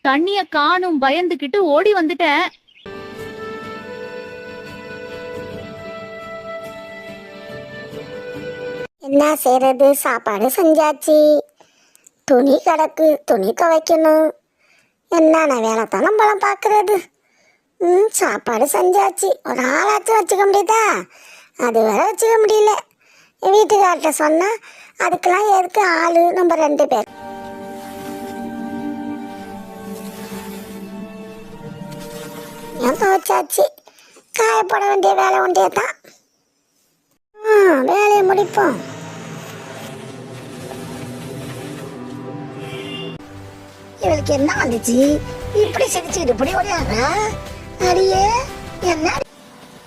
தண்ணிய காணும் பயந்துகிட்டு ஓடி வந்துட்டேன். என்ன செய்யறது? சாப்பாடு செஞ்சாச்சு, துணி கிடக்கு, துணி துவைக்கணும். என்னென்ன வேலை தான் நம்மளாம் பார்க்கறது. சாப்பாடு செஞ்சாச்சு, ஒரு ஆளாச்சும் வச்சுக்க முடியுதா? அது வேற வச்சுக்க முடியல. வீட்டுக்கார்ட்ட சொன்னா அதுக்கெல்லாம் எதுக்கு ஆளு, நம்ம 2 பேர். துவைச்சாச்சு, காயப்பட வேண்டிய வேலை ஒன்றே தான். வேலையை முடிப்போம். இவளுக்கு என்ன வந்துச்சு? இப்படி சிரிச்சுக்கிட்டு இப்படி ஓடியாடுறா. அடியே என்ன?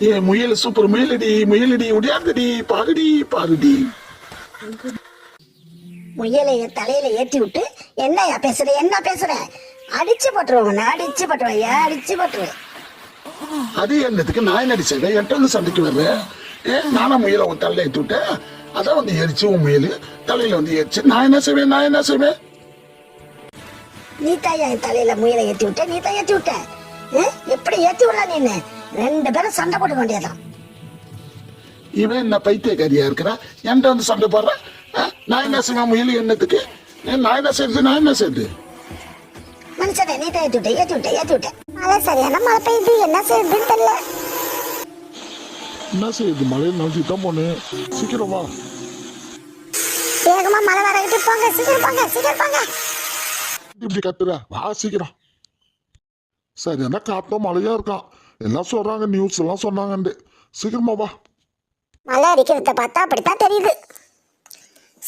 ஏ முயல், சூப்பர் முயலடி, முயலடி ஓடியாடுடி, பாருடி பாருடி. முயலை தலையில ஏற்றி விட்டு என்னையா பேசுற, என்ன பேசுற? அடிச்சு போட்டுருவோம், அடிச்சு போட்டுருவையா, அடிச்சு போட்டுருவேன். அது என்னதுக்கு நான் என்ன செய்வேன்? என்கிட்ட வந்து சண்டைக்கு வர்றேன். நானா முயலை உன் தலையில ஏற்றி விட்டேன், அதான் வந்து எரிச்சு உன் முயல் தலையில வந்து எரிச்சு நான் என்ன செய்வேன்? நான் என்ன செய்வேன்? நீ தாயா என் தலையில முயலை ஏற்றி விட்ட, நீ தான் ஏற்றி விட்ட. எப்படி ஏற்றி விடலாம்? நீ 2 பேரும் சண்டை போட வேண்டியதான். இவன் என்ன பைத்தியக்காரியா இருக்கிறா? என்கிட்ட வந்து சண்டை போடுற. நான் என்ன செய்வேன்? முயல் என்னத்துக்கு? நான் என்ன செய்யுது? நான் என்ன செய்யுது? மனுஷனே, நீ தான் ஏற்றி விட்ட, ஏற்றி விட்ட, ஏற்றி விட்ட. மழை சரியான மழை பெய்யுது, என்ன செய்யுதுன்னு தெரியல. என்ன செய்யுது? மழையில் நனைஞ்சிட்டு தான் போனேன். சீக்கிரம் வா. வேகமா மழை வரகிட்டு போங்க, சீக்கிரம் போங்க, சீக்கிரம் போங்க. இப்படி கத்துற, வா சீக்கிரம். சரி, என்ன காத்தோம் மழையா இருக்கான், எல்லாம் சொல்றாங்க, நியூஸ் எல்லாம் சொன்னாங்க. சீக்கிரமா வா. மழை அடிக்கிறத பார்த்தா அப்படித்தான் தெரியுது.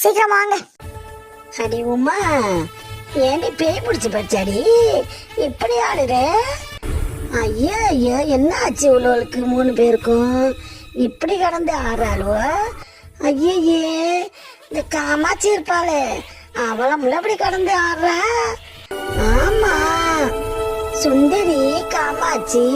சீக்கிரம் வாங்க. அடி உமா, ஏண்டி பேய் பிடிச்சி பச்சாடி இப்படி ஆடுற? ஐயா ஐயா, என்ன ஆச்சு இவ்வளோளுக்கு? 3 பேருக்கும் இப்படி கடந்து ஆடுறாளுவ? ஐயே, இந்த காமாச்சி இருப்பாளே, அவளை அப்படி கடந்து ஆடுறா. ஆமா, சுந்தரி காமாட்சி.